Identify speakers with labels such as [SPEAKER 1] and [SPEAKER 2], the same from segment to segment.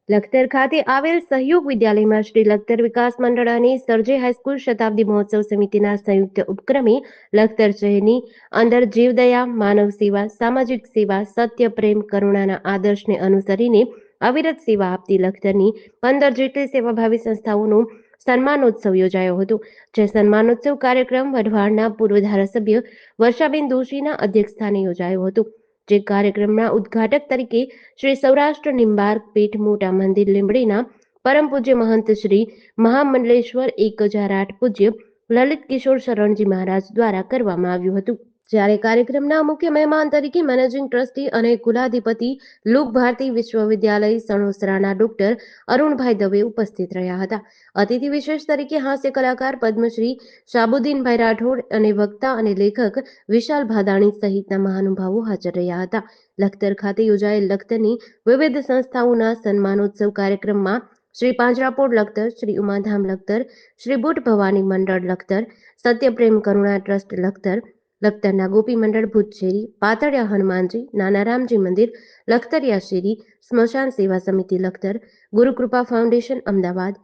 [SPEAKER 1] લખતર ખાતે આવેલ સહયોગ વિદ્યાલયમાં શ્રી લખતર વિકાસ મંડળ અને સરજે હાઈસ્કૂલ શતાબ્દી મહોત્સવ સમિતિના સંયુક્ત ઉપક્રમે લખતર શહેરની અંદર જીવદયા, માનવ સેવા, સામાજિક સેવા, સત્ય, પ્રેમ, કરુણાના આદર્શને અનુસરીને અવિરત સેવા આપતી લખતરની 15 જેટલી સેવાભાવી સંસ્થાઓનો સન્માનોત્સવ યોજાયો હતો. જે સન્માનોત્સવ કાર્યક્રમ વઢવાણના પૂર્વ ધારાસભ્ય વર્ષાબેન દોશીના અધ્યક્ષસ્થાને યોજાયો હતો. જે કાર્યક્રમના ઉદ્ઘાટક તરીકે શ્રી સૌરાષ્ટ્ર નિંબાર્ક પીઠ મોટા મંદિર લીંબડીના પરમ પૂજ્ય મહંત શ્રી મહામંડલેશ્વર 1008 પૂજ્ય લલિત કિશોર શરણજી મહારાજ દ્વારા કરવામાં આવ્યું હતું. જ્યારે કાર્યક્રમના મુખ્ય મહેમાન તરીકે મેનેજિંગ ટ્રસ્ટી અને કુલાધિપતિ લોક ભારતી વિશ્વવિદ્યાલય સણોસરાના ડોક્ટર અરુણભાઈ દવે ઉપસ્થિત રહ્યા હતા. અતિથિ વિશેષ તરીકે હાસ્ય કલાકાર પદ્મશ્રી શાબુદ્દીનભાઈ રાઠોડ અને વક્તા અને લેખક વિશાલ ભાદાણી સહિતના મહાનુભાવો હાજર રહ્યા હતા. લખતર ખાતે યોજાયેલ લખતરની વિવિધ સંસ્થાઓના સન્માનોત્સવ કાર્યક્રમમાં શ્રી પાંજરાપોળ લખતર, શ્રી ઉમાધામ લખતર, શ્રી બુટ ભવાની મંડળ લખતર, સત્યપ્રેમ કરુણા ટ્રસ્ટ લખતર, લખતરના ગોપી મંડળ ભુજશેરી, પાતળિયા હનુમાનજી, નાના રામજી મંદિર, લખતરિયા શેરી, સ્મશાન સેવા સમિતિ લખતર, ગુરુકૃપા ફાઉન્ડેશન અમદાવાદ,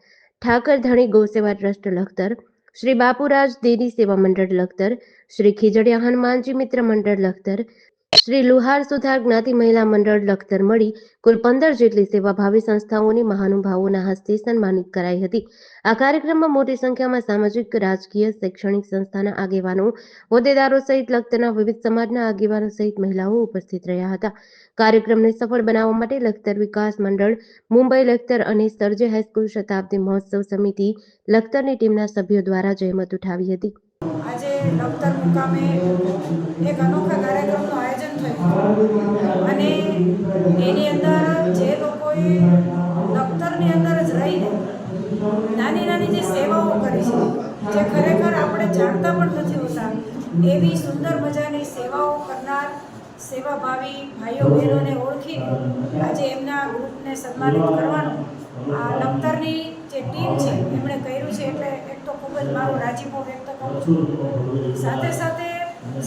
[SPEAKER 1] ઠાકર ધણી ગૌસેવા ટ્રસ્ટ લખતર, શ્રી બાપુરાજ દેદી સેવા મંડળ લખતર, શ્રી ખીજડીયા હનુમાનજી મિત્ર મંડળ લખતર, શ્રી લુહાર સુથાર જ્ઞાતિ મહિલા મંડળ લખતર મળી કુલ 15 જેટલી સેવાભાવી સંસ્થાઓને મહાનુભાવોના હસ્તે સન્માનિત કરાઈ હતી. આ કાર્યક્રમમાં મોટી સંખ્યામાં સામાજિક, રાજકીય, શૈક્ષણિક સંસ્થાના આગેવાનો, હોદ્દેદારો સહિત લખતરના વિવિધ સમાજના આગેવાનો સહિત મહિલાઓ ઉપસ્થિત રહ્યા હતા. કાર્યક્રમને સફળ બનાવવા માટે લખતર વિકાસ મંડળ, મુંબઈ લખતર અને સરજે હાઈસ્કૂલ શતાબ્દી મહોત્સવ સમિતિ લખતરની ટીમના સભ્યો દ્વારા જહેમત ઉઠાવી હતી.
[SPEAKER 2] આજે લખતર મુકામે એક અનોખા કાર્યક્રમનું આયોજન થયું અને એની અંદર જે લોકોએ લખતરની અંદર જ રહીને નાની નાની જે સેવાઓ કરી છે, જે ખરેખર આપણે જાણતા પણ નથી હોતા એવી સુંદર મજાની સેવાઓ કરનાર સેવાભાવી ભાઈઓ બહેનોને ઓળખીને આજે એમના ગ્રુપને સન્માનિત કરવાનું આ લખતરની જે ટીમ છે એમણે કર્યું છે. એટલે એક તો ખૂબ જ મારો રાજીપો વ્યક્ત કરું છું. સાથે સાથે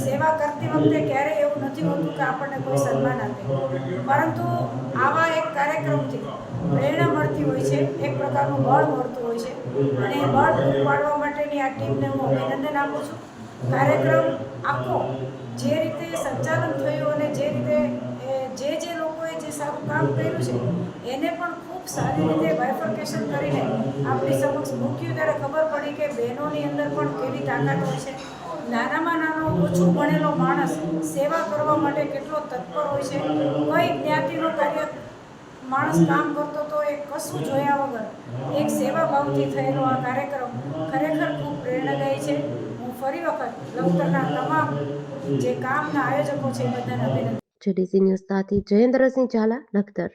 [SPEAKER 2] સેવા કરતી વખતે ક્યારેય એવું નથી હોતું કે આપણને કોઈ સન્માન આપે, પરંતુ આવા એક કાર્યક્રમથી પ્રેરણા મળતી હોય છે, એક પ્રકારનું બળ મળતું હોય છે અને એ બળ પૂરું પાડવા માટેની આ ટીમને હું અભિનંદન આપું છું. કાર્યક્રમ આખો જે રીતે સંચાલન થયું અને જે રીતે જે લોકોએ જે સારું કામ કર્યું છે એને પણ ખૂબ સારી રીતે બાયફર્કેશન કરીને આપણી સમક્ષ મૂક્યું ત્યારે ખબર પડી કે બહેનોની અંદર પણ કેવી તાકાત હોય છે. નાનામાં નાનો ઓછું ભણેલો માણસ સેવા કરવા માટે કેટલો તત્પર હોય છે. કઈ જ્ઞાતિનું કાર્ય માણસ કામ કરતો તો એ કશું જોયા વગર એક સેવાભાવથી થયેલો આ કાર્યક્રમ ખરેખર ખૂબ પ્રેરણાદાયી છે. હું ફરી વખત લખતરના તમામ જે કામના આયોજકો છે એ બધાને અભિનંદન.
[SPEAKER 1] જેડીસી ન્યૂઝ સાથે જયેન્દ્રસિંહ ઝાલા, લખતર.